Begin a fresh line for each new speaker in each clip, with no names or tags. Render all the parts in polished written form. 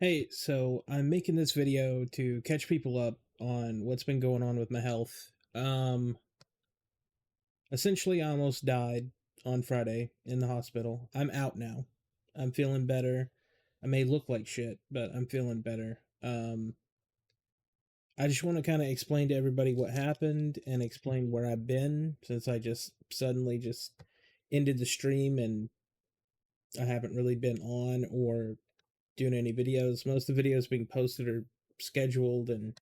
Hey, so I'm making this video to catch people up on what's been going on with my health. Essentially, I almost died on Friday in the hospital. I'm out now. I'm feeling better. I may look like shit, but I'm feeling better. I just want to kind of explain to everybody what happened and explain where I've been since I just suddenly just ended the stream and I haven't really been on or doing any videos. Most of the videos being posted are scheduled and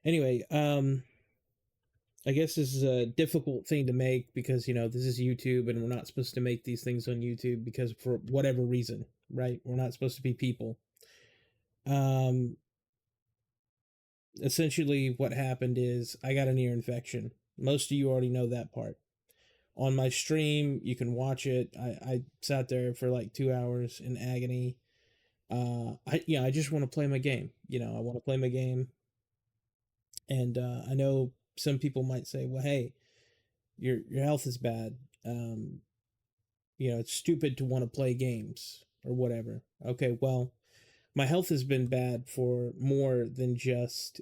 anyway, I guess this is a difficult thing to make because this is YouTube and we're not supposed to make these things on YouTube because for whatever reason, right? We're not supposed to be people. Um Essentially what happened is I got an ear infection. Most of you already know that part. On my stream, you can watch it. I sat there for like 2 hours in agony. I just want to play my game. I want to play my game. And I know some people might say, well, hey, your health is bad. It's stupid to want to play games or whatever. Okay, well, my health has been bad for more than just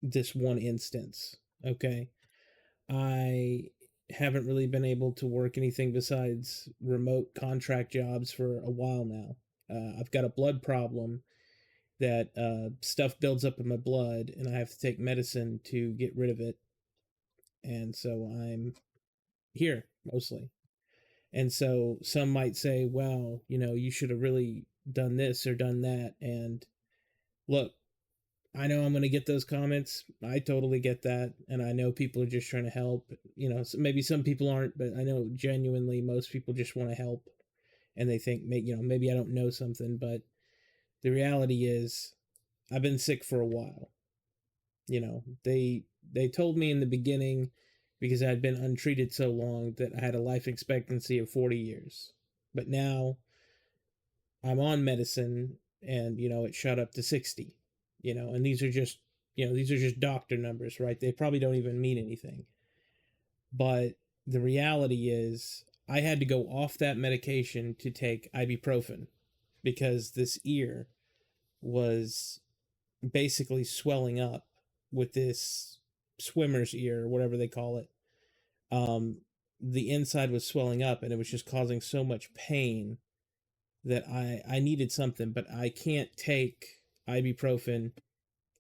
this one instance. Okay, I haven't really been able to work anything besides remote contract jobs for a while now. I've got a blood problem that stuff builds up in my blood, and I have to take medicine to get rid of it. And so I'm here mostly. And so some might say, well, you should have really done this or done that. And look, I know I'm going to get those comments. I totally get that. And I know people are just trying to help. Maybe some people aren't, but I know genuinely most people just want to help. And they think, maybe I don't know something. But the reality is, I've been sick for a while. They told me in the beginning because I had been untreated so long that I had a life expectancy of 40 years. But now I'm on medicine and it shot up to 60. And these are just doctor numbers, right? They probably don't even mean anything. But the reality is I had to go off that medication to take ibuprofen because this ear was basically swelling up with this swimmer's ear or whatever they call it. Um, the inside was swelling up and it was just causing so much pain that I needed something, but I can't take ibuprofen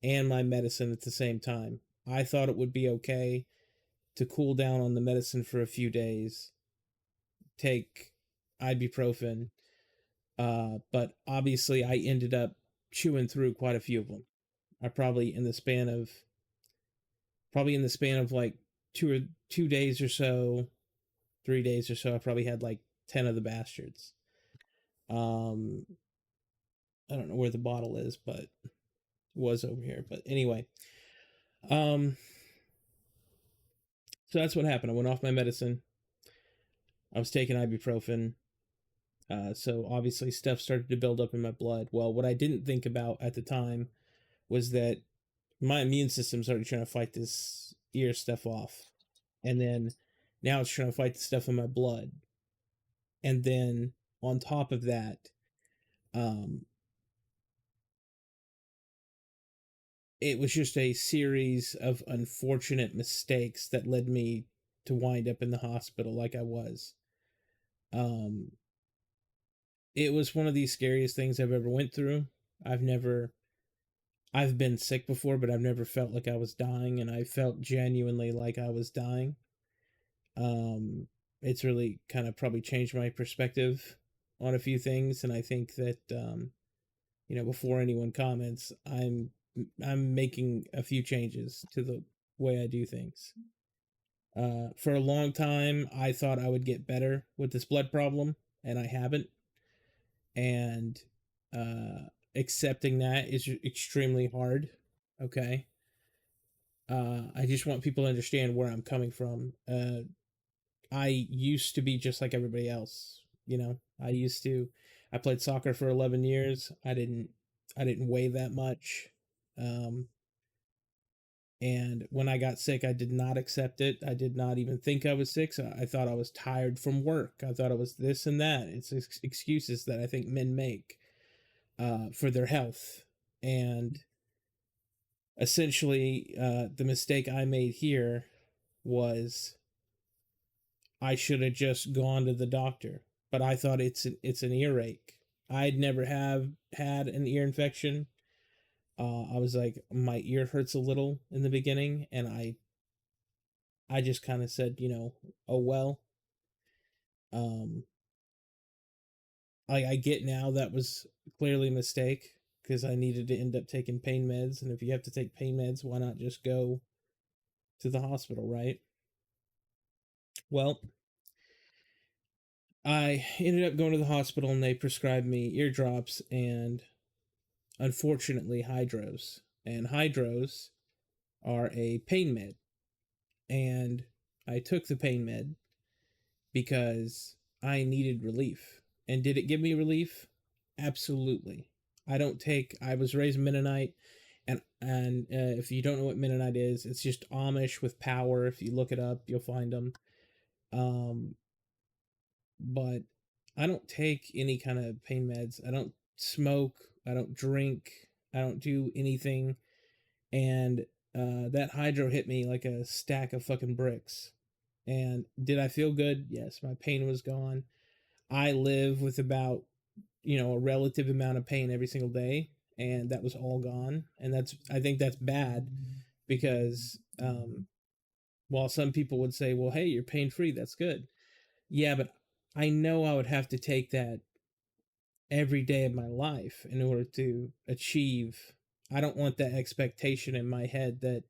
and my medicine at the same time. I thought it would be okay to cool down on the medicine for a few days, take ibuprofen, but obviously I ended up chewing through quite a few of them. I probably in the span of like 2 days or so, 3 days or so, I probably had like 10 of the bastards. Um, I don't know where the bottle is, but it was over here. But anyway, um, so that's what happened. I went off my medicine. I was taking ibuprofen. So obviously stuff started to build up in my blood. Well, what I didn't think about at the time was that my immune system started trying to fight this ear stuff off. And then now it's trying to fight the stuff in my blood. And then on top of that, um, it was just a series of unfortunate mistakes that led me to wind up in the hospital like I was. Um, it was one of the scariest things I've ever went through. I've never I've been sick before, but I've never felt like I was dying and I felt genuinely like I was dying. Um it's really kind of probably changed my perspective on a few things and I think that before anyone comments, I'm making a few changes to the way I do things. For a long time, I thought I would get better with this blood problem, and I haven't. And uh, accepting that is extremely hard. Okay. I just want people to understand where I'm coming from. I used to be just like everybody else. I played soccer for 11 years. I didn't weigh that much. Um, And when I got sick, I did not accept it. I did not even think I was sick. So I thought I was tired from work. I thought it was this and that. It's excuses that I think men make for their health. And essentially, the mistake I made here was I should have just gone to the doctor. But I thought it's an earache. I'd never have had an ear infection. I was like, my ear hurts a little in the beginning, and I just kind of said, oh well. Um, I get now that was clearly a mistake because I needed to end up taking pain meds, and if you have to take pain meds, why not just go to the hospital, right? Well, I ended up going to the hospital, and they prescribed me eardrops and, unfortunately, hydros. And hydros are a pain med, and I took the pain med because I needed relief. And did it give me relief? Absolutely. I was raised Mennonite, and if you don't know what Mennonite is, it's just Amish with power. If you look it up, you'll find them. Um, but I don't take any kind of pain meds. I don't smoke. I don't drink. I don't do anything. And that hydro hit me like a stack of fucking bricks. And did I feel good? Yes, my pain was gone. I live with about, a relative amount of pain every single day, and that was all gone. And I think that's bad because while some people would say, well, hey, you're pain free, that's good. Yeah, but I know I would have to take that every day of my life in order to achieve. I don't want that expectation in my head that,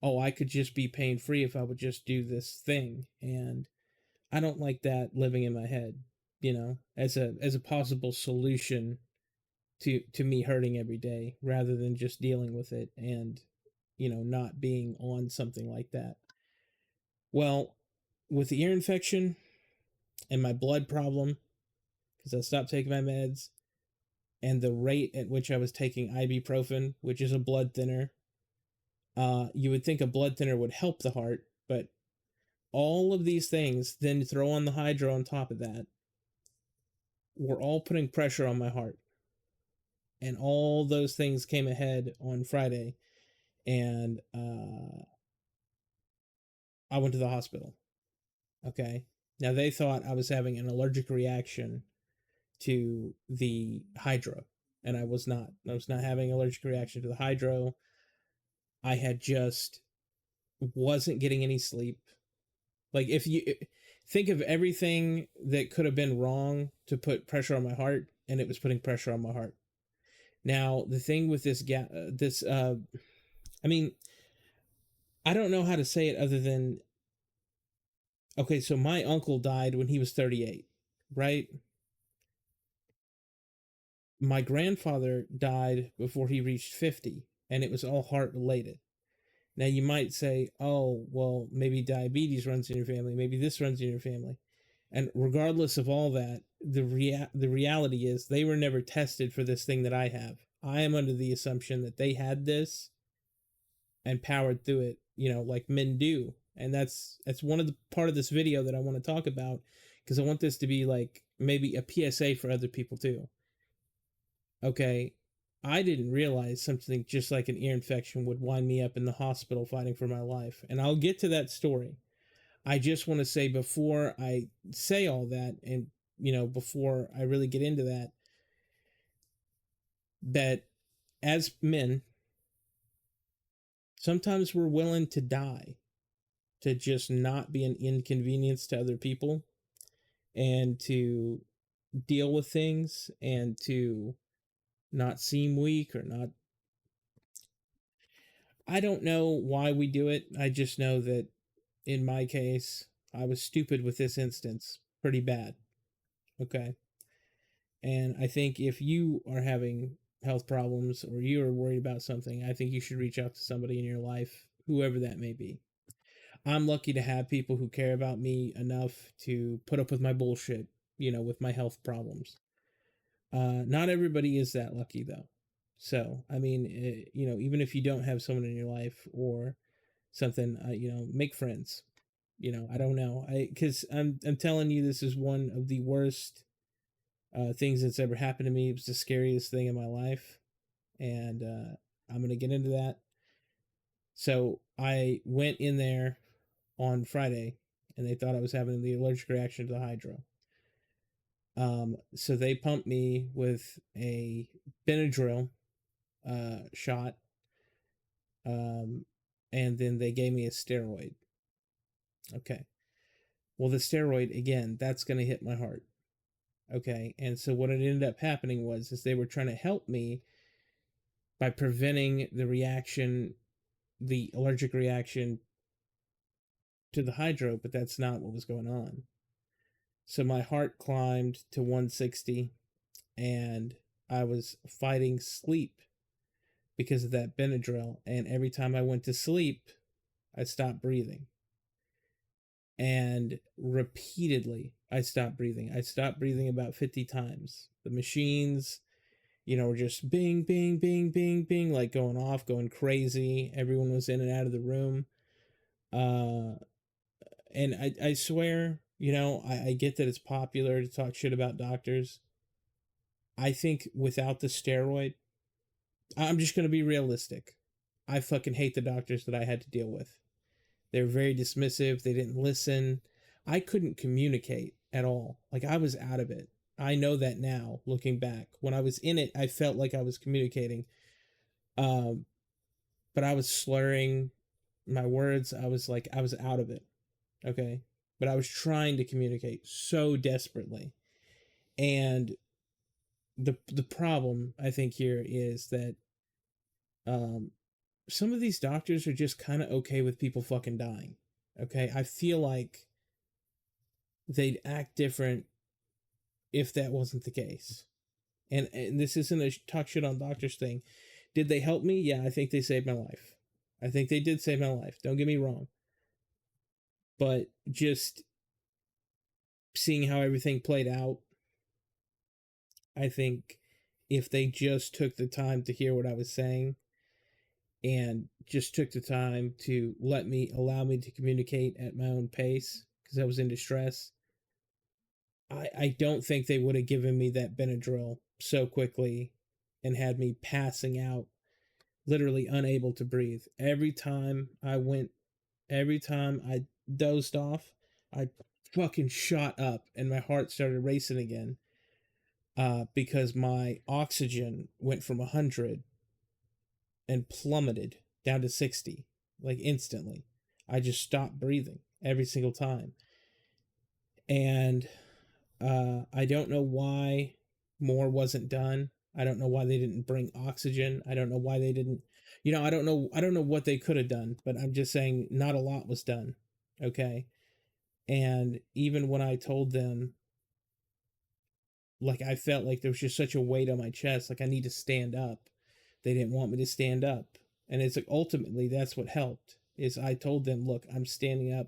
oh, I could just be pain free if I would just do this thing. And I don't like that living in my head, as a possible solution to me hurting every day rather than just dealing with it and not being on something like that. Well, with the ear infection and my blood problem, because I stopped taking my meds, and the rate at which I was taking ibuprofen, which is a blood thinner, you would think a blood thinner would help the heart, but all of these things, then throw on the hydro on top of that, were all putting pressure on my heart. And all those things came ahead on Friday, and I went to the hospital. Okay. Now they thought I was having an allergic reaction to the hydro, and I was not. I was not having an allergic reaction to the hydro. I had just wasn't getting any sleep. Like, if you think of everything that could have been wrong to put pressure on my heart, and it was putting pressure on my heart. Now the thing with I mean, I don't know how to say it other than, okay, so my uncle died when he was 38, right? My grandfather died before he reached 50, and it was all heart related. Now you might say, oh, well, maybe diabetes runs in your family, maybe this runs in your family. And regardless of all that, the reality is they were never tested for this thing that I have. I am under the assumption that they had this and powered through it, like men do. And that's one of the part of this video that I want to talk about, because I want this to be like maybe a PSA for other people too. Okay, I didn't realize something just like an ear infection would wind me up in the hospital fighting for my life. And I'll get to that story. I just want to say, before I say all that, and before I really get into that, that as men, sometimes we're willing to die to just not be an inconvenience to other people, and to deal with things, and to not seem weak or not. I don't know why we do it. I just know that in my case, I was stupid with this instance pretty bad. Okay. And I think if you are having health problems or you are worried about something, I think you should reach out to somebody in your life, whoever that may be. I'm lucky to have people who care about me enough to put up with my bullshit, with my health problems. Not everybody is that lucky, though. So, I mean, even if you don't have someone in your life or something, make friends. I don't know. Because I'm telling you, this is one of the worst things that's ever happened to me. It was the scariest thing in my life, and I'm gonna get into that. So I went in there on Friday, and they thought I was having the allergic reaction to the hydro. So they pumped me with a Benadryl shot, um, and then they gave me a steroid. Okay. Well, the steroid again, that's gonna hit my heart. Okay, and so what it ended up happening was is they were trying to help me by preventing the reaction, the allergic reaction to the hydro, but that's not what was going on. So my heart climbed to 160, and I was fighting sleep because of that Benadryl. And every time I went to sleep, I stopped breathing. And repeatedly, I stopped breathing. I stopped breathing about 50 times. The machines, were just bing, bing, bing, bing, bing, like going off, going crazy. Everyone was in and out of the room. Uh, and I swear, I get that it's popular to talk shit about doctors. I think without the steroid, I'm just going to be realistic. I fucking hate the doctors that I had to deal with. They were very dismissive. They didn't listen. I couldn't communicate at all. Like, I was out of it. I know that now, looking back. When I was in it, I felt like I was communicating. Um, but I was slurring my words. I was out of it. Okay. But I was trying to communicate so desperately. And the problem I think here is that um, some of these doctors are just kind of okay with people fucking dying. Okay. I feel like they'd act different if that wasn't the case. And this isn't a talk shit on doctors thing. Did they help me? Yeah, I think they saved my life. I think they did save my life. Don't get me wrong. But just seeing how everything played out, I think if they just took the time to hear what I was saying and just took the time to allow me to communicate at my own pace because I was in distress, I don't think they would have given me that Benadryl so quickly and had me passing out, literally unable to breathe. Every time I dozed off, I fucking shot up and my heart started racing again because my oxygen went from 100 and plummeted down to 60, like instantly. I just stopped breathing every single time. And I don't know why more wasn't done. I don't know why they didn't bring oxygen. I don't know why they didn't, I don't know what they could have done, but I'm just saying not a lot was done. Okay. And even when I told them, like, I felt like there was just such a weight on my chest, like I need to stand up. They didn't want me to stand up. And it's like ultimately that's what helped. Is I told them, look, I'm standing up.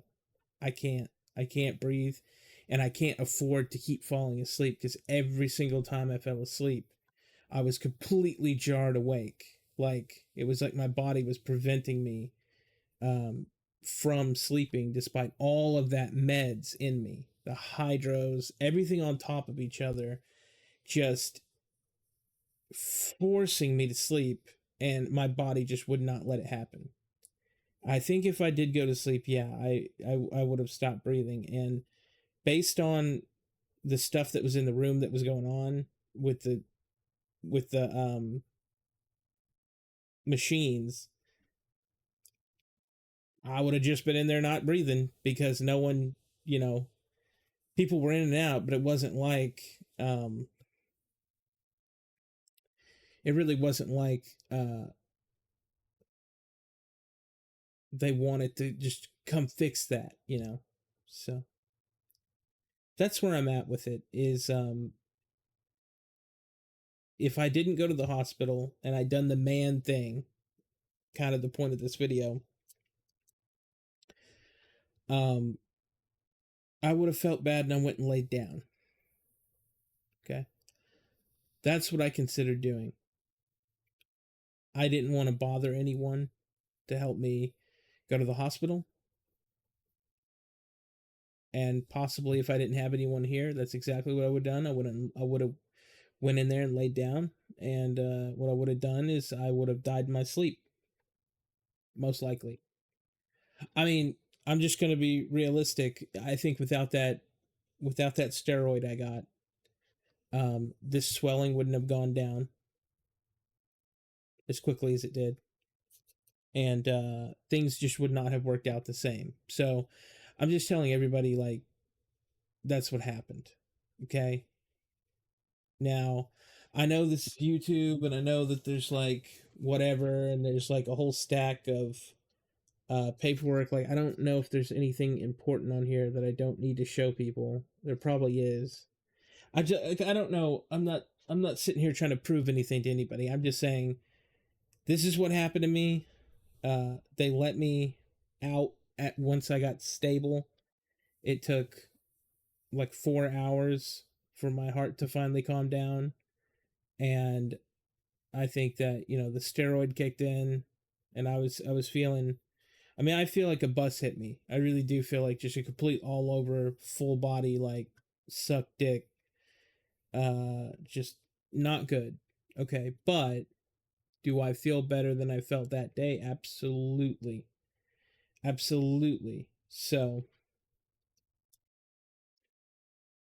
I can't. I can't breathe and I can't afford to keep falling asleep because every single time I fell asleep, I was completely jarred awake. Like it was like my body was preventing me um, from sleeping despite all of that meds in me, the hydros, everything on top of each other, just forcing me to sleep, and my body just would not let it happen. I think if I did go to sleep, yeah, I would have stopped breathing. And based on the stuff that was in the room that was going on with the machines, I would have just been in there not breathing because no one, you know, people were in and out, but it wasn't like it really wasn't like they wanted to just come fix that. So that's where I'm at with it is if I didn't go to the hospital and I'd done the man thing, kind of the point of this video, um I would have felt bad and I went and laid down. Okay. That's what I consider doing. I didn't want to bother anyone to help me go to the hospital. And possibly if I didn't have anyone here, that's exactly what I would have done. I would have went in there and laid down, and what I would have done is I would have died in my sleep, most likely. I mean, I'm just going to be realistic. I think without that steroid I got, this swelling wouldn't have gone down as quickly as it did, and things just would not have worked out the same. So I'm just telling everybody, like, that's what happened. Okay. Now, I know this is YouTube, and I know that there's like whatever, and there's like a whole stack of paperwork. Like, I don't know if there's anything important on here that I don't need to show people. There probably is. I don't know. I'm not sitting here trying to prove anything to anybody. I'm just saying this is what happened to me. They let me out at once I got stable. It took like 4 hours for my heart to finally calm down, and I think that the steroid kicked in, and I was feeling. I mean, I feel like a bus hit me. I really do feel like just a complete all over full body like suck dick. Just not good. Okay, but do I feel better than I felt that day? Absolutely, absolutely. So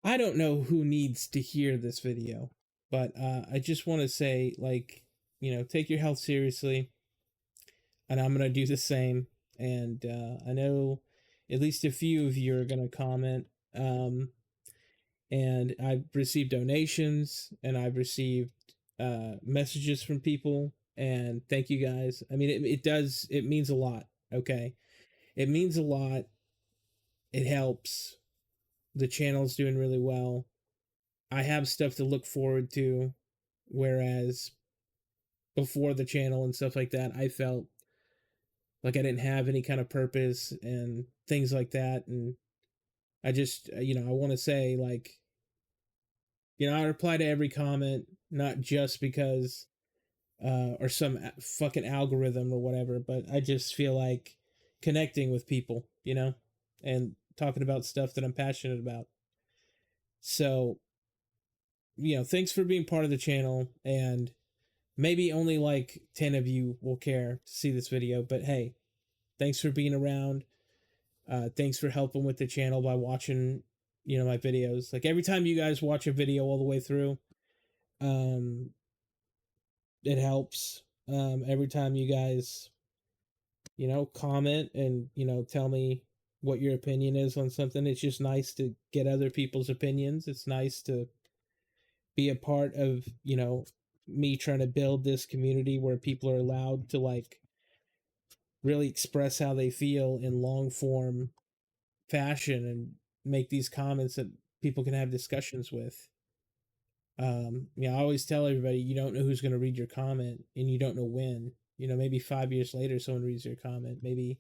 I don't know who needs to hear this video, but I just want to say, like, take your health seriously, and I'm gonna do the same. And I know at least a few of you are gonna comment. And I've received donations, and I've received messages from people, and thank you guys. I mean, it means a lot. Okay, it means a lot. It helps. The channel's doing really well. I have stuff to look forward to, whereas before the channel and stuff like that, I felt like I didn't have any kind of purpose and things like that. And I just, I want to say, like, I reply to every comment, not just because, or some fucking algorithm or whatever, but I just feel like connecting with people, and talking about stuff that I'm passionate about. So, thanks for being part of the channel, and maybe only like 10 of you will care to see this video, but hey, thanks for being around. Thanks for helping with the channel by watching, my videos. Like, every time you guys watch a video all the way through, um, it helps. Every time you guys, comment and, tell me what your opinion is on something, it's just nice to get other people's opinions. It's nice to be a part of, me trying to build this community where people are allowed to, like, really express how they feel in long form fashion and make these comments that people can have discussions with. I always tell everybody, you don't know who's going to read your comment, and you don't know when. Maybe 5 years later, someone reads your comment. Maybe,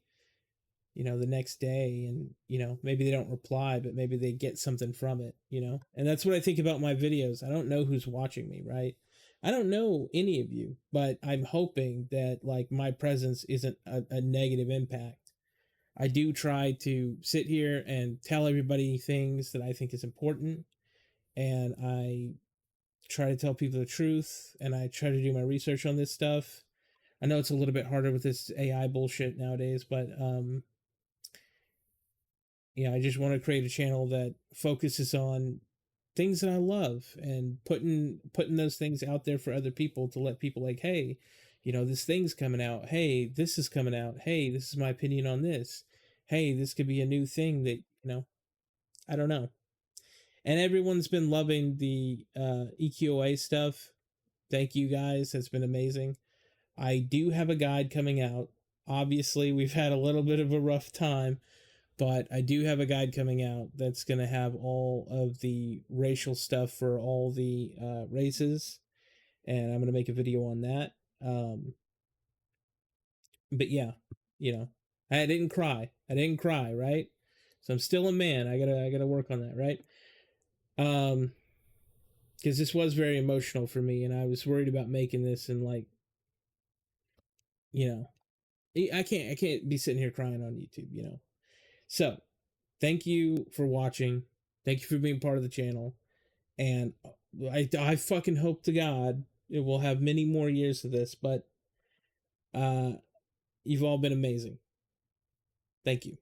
the next day, and, maybe they don't reply, but maybe they get something from it, And that's what I think about my videos. I don't know who's watching me, right? I don't know any of you, but I'm hoping that, like, my presence isn't a negative impact. I do try to sit here and tell everybody things that I think is important, and I try to tell people the truth, and I try to do my research on this stuff. I know it's a little bit harder with this AI bullshit nowadays, but I just want to create a channel that focuses on things that I love, and putting those things out there for other people, to let people, like, hey, this thing's coming out. Hey, this is coming out. Hey, this is my opinion on this. Hey, this could be a new thing that, I don't know. And everyone's been loving the EQOA stuff. Thank you guys. That's been amazing. I do have a guide coming out. Obviously, we've had a little bit of a rough time, but I do have a guide coming out that's going to have all of the racial stuff for all the races, and I'm going to make a video on that. But yeah, you know, I didn't cry. I didn't cry, right? So I'm still a man. I gotta work on that, right? Um, because this was very emotional for me, and I was worried about making this and, like, you know, I can't be sitting here crying on YouTube, you know. So, thank you for watching. Thank you for being part of the channel. And I fucking hope to God it will have many more years of this, but uh you've all been amazing. Thank you.